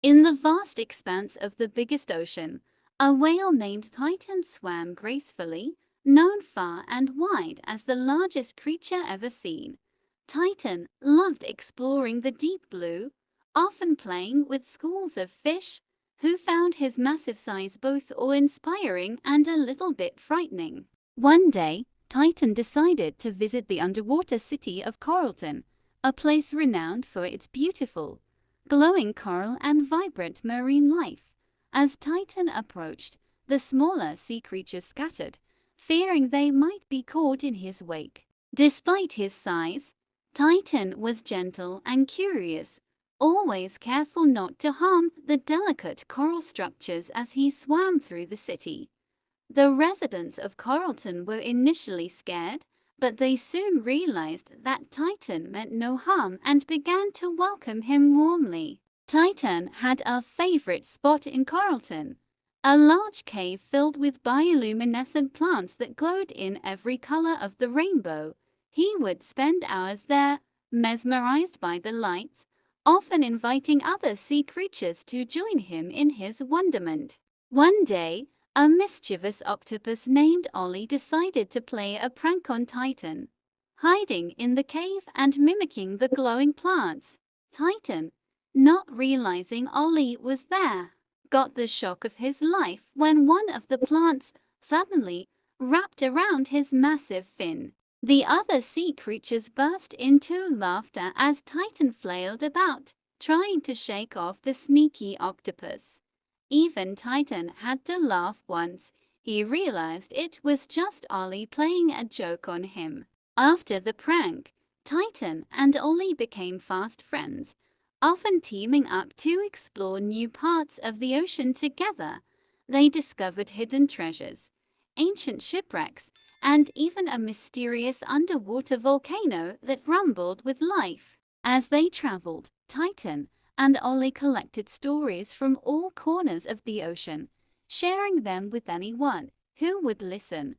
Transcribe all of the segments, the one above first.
In the vast expanse of the biggest ocean, a whale named Titan swam gracefully, known far and wide as the largest creature ever seen. Titan loved exploring the deep blue, often playing with schools of fish, who found his massive size both awe-inspiring and a little bit frightening. One day, Titan decided to visit the underwater city of Coralton, a place renowned for its beautiful, glowing coral and vibrant marine life. As Titan approached, the smaller sea creatures scattered, fearing they might be caught in his wake. Despite his size, Titan was gentle and curious, always careful not to harm the delicate coral structures as he swam through the city. The residents of Coralton were initially scared, but they soon realized that Titan meant no harm and began to welcome him warmly. Titan had a favorite spot in Coralton, a large cave filled with bioluminescent plants that glowed in every color of the rainbow. He would spend hours there, mesmerized by the lights, often inviting other sea creatures to join him in his wonderment. One day, a mischievous octopus named Ollie decided to play a prank on Titan, hiding in the cave and mimicking the glowing plants. Titan, not realizing Ollie was there, got the shock of his life when one of the plants suddenly wrapped around his massive fin. The other sea creatures burst into laughter as Titan flailed about, trying to shake off the sneaky octopus. Even Titan had to laugh once he realized it was just Ollie playing a joke on him. After the prank, Titan and Ollie became fast friends, often teaming up to explore new parts of the ocean together. They discovered hidden treasures, ancient shipwrecks, and even a mysterious underwater volcano that rumbled with life. As they traveled, Titan and Ollie collected stories from all corners of the ocean, sharing them with anyone who would listen.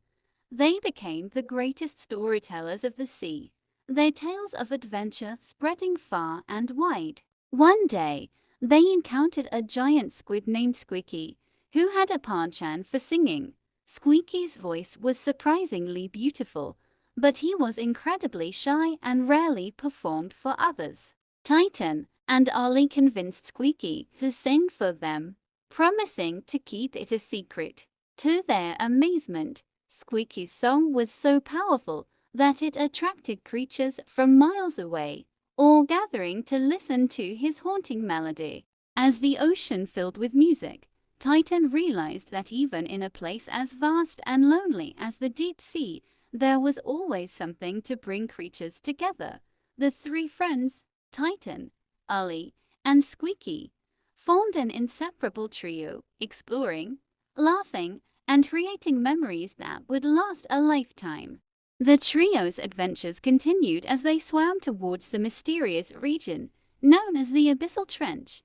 They became the greatest storytellers of the sea, their tales of adventure spreading far and wide. One day, they encountered a giant squid named Squeaky, who had a penchant for singing. Squeaky's voice was surprisingly beautiful, but he was incredibly shy and rarely performed for others. Titan and Ollie convinced Squeaky to sing for them, promising to keep it a secret. To their amazement, Squeaky's song was so powerful that it attracted creatures from miles away, all gathering to listen to his haunting melody. As the ocean filled with music, Titan realized that even in a place as vast and lonely as the deep sea, there was always something to bring creatures together. The three friends, Titan, Ollie, and Squeaky, formed an inseparable trio, exploring, laughing, and creating memories that would last a lifetime. The trio's adventures continued as they swam towards the mysterious region known as the Abyssal Trench.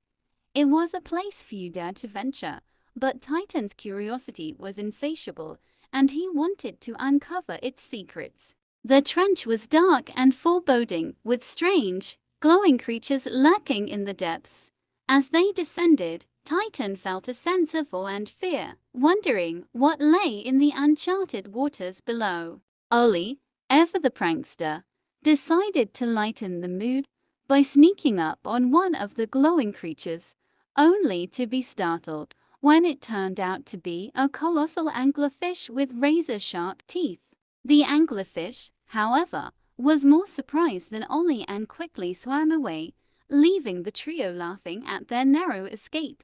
It was a place few dared to venture, but Titan's curiosity was insatiable, and he wanted to uncover its secrets. The trench was dark and foreboding, with strange, glowing creatures lurking in the depths. As they descended, Titan felt a sense of awe and fear, wondering what lay in the uncharted waters below. Ollie, ever the prankster, decided to lighten the mood by sneaking up on one of the glowing creatures, only to be startled when it turned out to be a colossal anglerfish with razor-sharp teeth. The anglerfish, however, was more surprised than Ollie and quickly swam away, leaving the trio laughing at their narrow escape.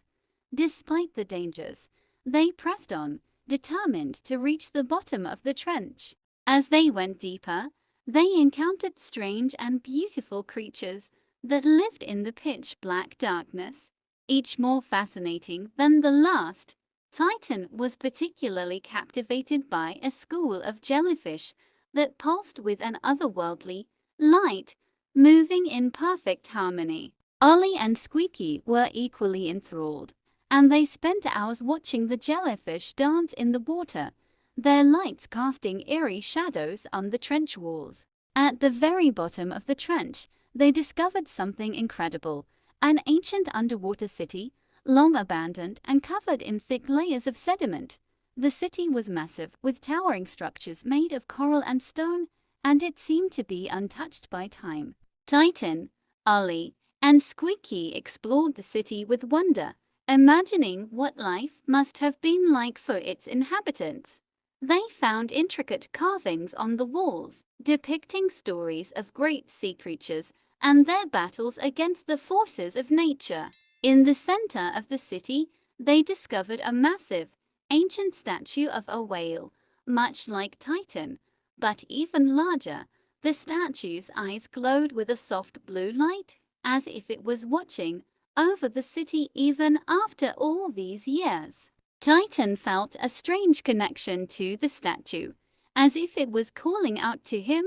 Despite the dangers, they pressed on, determined to reach the bottom of the trench. As they went deeper, they encountered strange and beautiful creatures that lived in the pitch-black darkness, each more fascinating than the last. Titan was particularly captivated by a school of jellyfish that pulsed with an otherworldly light, moving in perfect harmony. Ollie and Squeaky were equally enthralled, and they spent hours watching the jellyfish dance in the water, their lights casting eerie shadows on the trench walls. At the very bottom of the trench, they discovered something incredible, an ancient underwater city long abandoned and covered in thick layers of sediment. The city was massive, with towering structures made of coral and stone, and it seemed to be untouched by time. Titan, Ollie, and Squeaky explored the city with wonder, imagining what life must have been like for its inhabitants. They found intricate carvings on the walls, depicting stories of great sea creatures and their battles against the forces of nature. In the center of the city, they discovered a massive, ancient statue of a whale, much like Titan, but even larger. The statue's eyes glowed with a soft blue light, as if it was watching over the city even after all these years. Titan felt a strange connection to the statue, as if it was calling out to him,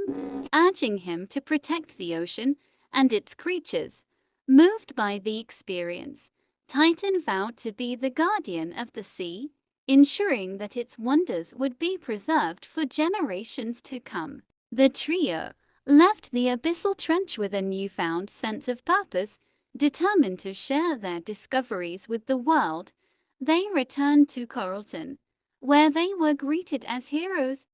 urging him to protect the ocean and its creatures. Moved by the experience, Titan vowed to be the guardian of the sea, ensuring that its wonders would be preserved for generations to come. The trio left the abyssal trench with a newfound sense of purpose, determined to share their discoveries with the world. They returned to Coralton, where they were greeted as heroes,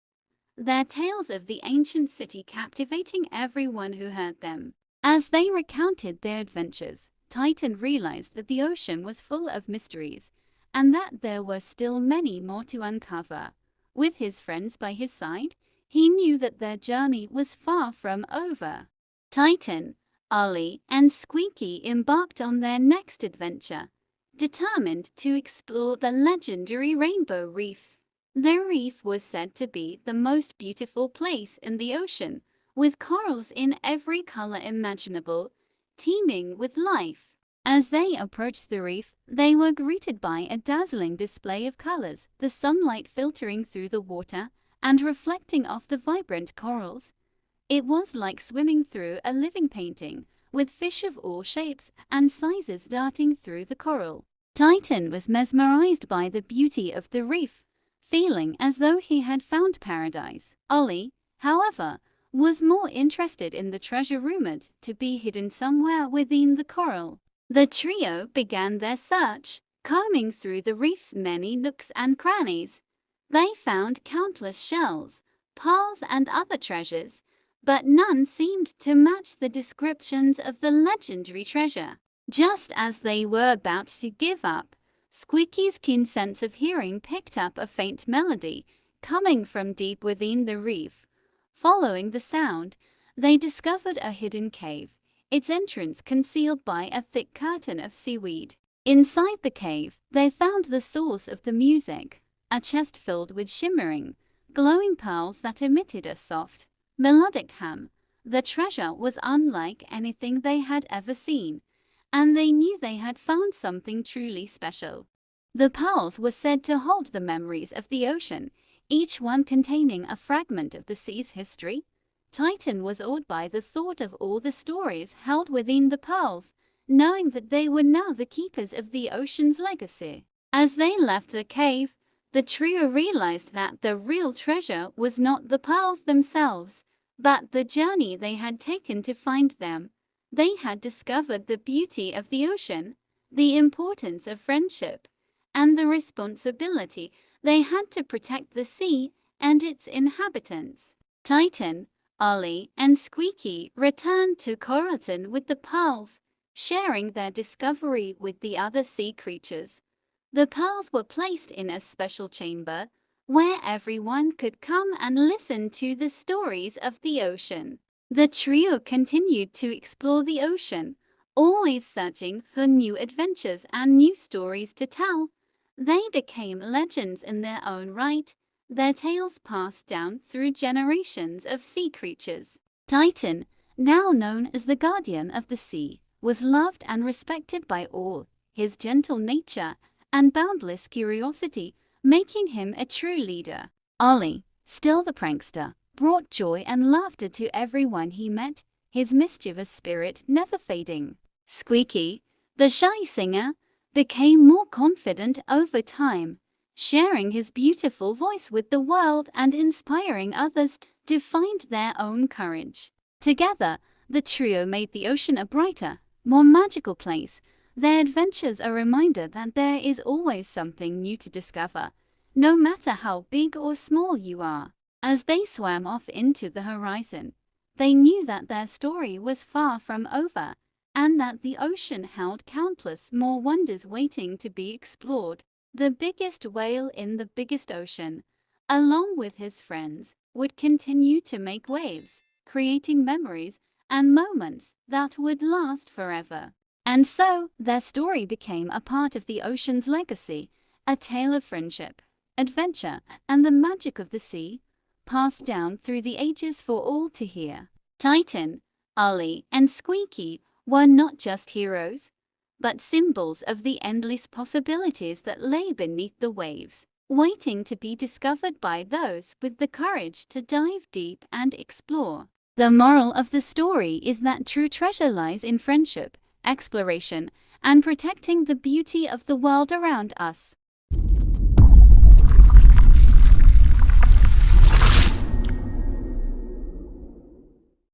their tales of the ancient city captivating everyone who heard them. As they recounted their adventures, Titan realized that the ocean was full of mysteries, and that there were still many more to uncover. With his friends by his side, he knew that their journey was far from over. Titan, Ollie, and Squeaky embarked on their next adventure, determined to explore the legendary Rainbow Reef. The reef was said to be the most beautiful place in the ocean, with corals in every color imaginable, teeming with life. As they approached the reef, they were greeted by a dazzling display of colors, the sunlight filtering through the water and reflecting off the vibrant corals. It was like swimming through a living painting, with fish of all shapes and sizes darting through the coral. Titan was mesmerized by the beauty of the reef, feeling as though he had found paradise. Ollie, however, was more interested in the treasure rumored to be hidden somewhere within the coral. The trio began their search, combing through the reef's many nooks and crannies. They found countless shells, pearls, and other treasures, but none seemed to match the descriptions of the legendary treasure. Just as they were about to give up, Squeaky's keen sense of hearing picked up a faint melody coming from deep within the reef. Following the sound, they discovered a hidden cave, its entrance concealed by a thick curtain of seaweed. Inside the cave, they found the source of the music, a chest filled with shimmering, glowing pearls that emitted a soft, melodic hum. The treasure was unlike anything they had ever seen, and they knew they had found something truly special. The pearls were said to hold the memories of the ocean, each one containing a fragment of the sea's history. Titan was awed by the thought of all the stories held within the pearls, knowing that they were now the keepers of the ocean's legacy. As they left the cave, the trio realized that the real treasure was not the pearls themselves, but the journey they had taken to find them. They had discovered the beauty of the ocean, the importance of friendship, and the responsibility they had to protect the sea and its inhabitants. Titan, Ollie, and Squeaky returned to Coralton with the pearls, sharing their discovery with the other sea creatures. The pearls were placed in a special chamber where everyone could come and listen to the stories of the ocean. The trio continued to explore the ocean, always searching for new adventures and new stories to tell. They became legends in their own right, their tales passed down through generations of sea creatures. Titan, now known as the guardian of the sea, was loved and respected by all. His gentle nature and boundless curiosity making him a true leader. Ollie, still the prankster, brought joy and laughter to everyone he met, his mischievous spirit never fading. Squeaky, the shy singer, became more confident over time, sharing his beautiful voice with the world and inspiring others to find their own courage. Together, the trio made the ocean a brighter, more magical place. Their adventures are a reminder that there is always something new to discover, no matter how big or small you are. As they swam off into the horizon, they knew that their story was far from over, and that the ocean held countless more wonders waiting to be explored. The biggest whale in the biggest ocean, along with his friends, would continue to make waves, creating memories and moments that would last forever. And so, their story became a part of the ocean's legacy, a tale of friendship, adventure, and the magic of the sea, passed down through the ages for all to hear. Titan, Ollie, and Squeaky were not just heroes, but symbols of the endless possibilities that lay beneath the waves, waiting to be discovered by those with the courage to dive deep and explore. The moral of the story is that true treasure lies in friendship, exploration, and protecting the beauty of the world around us.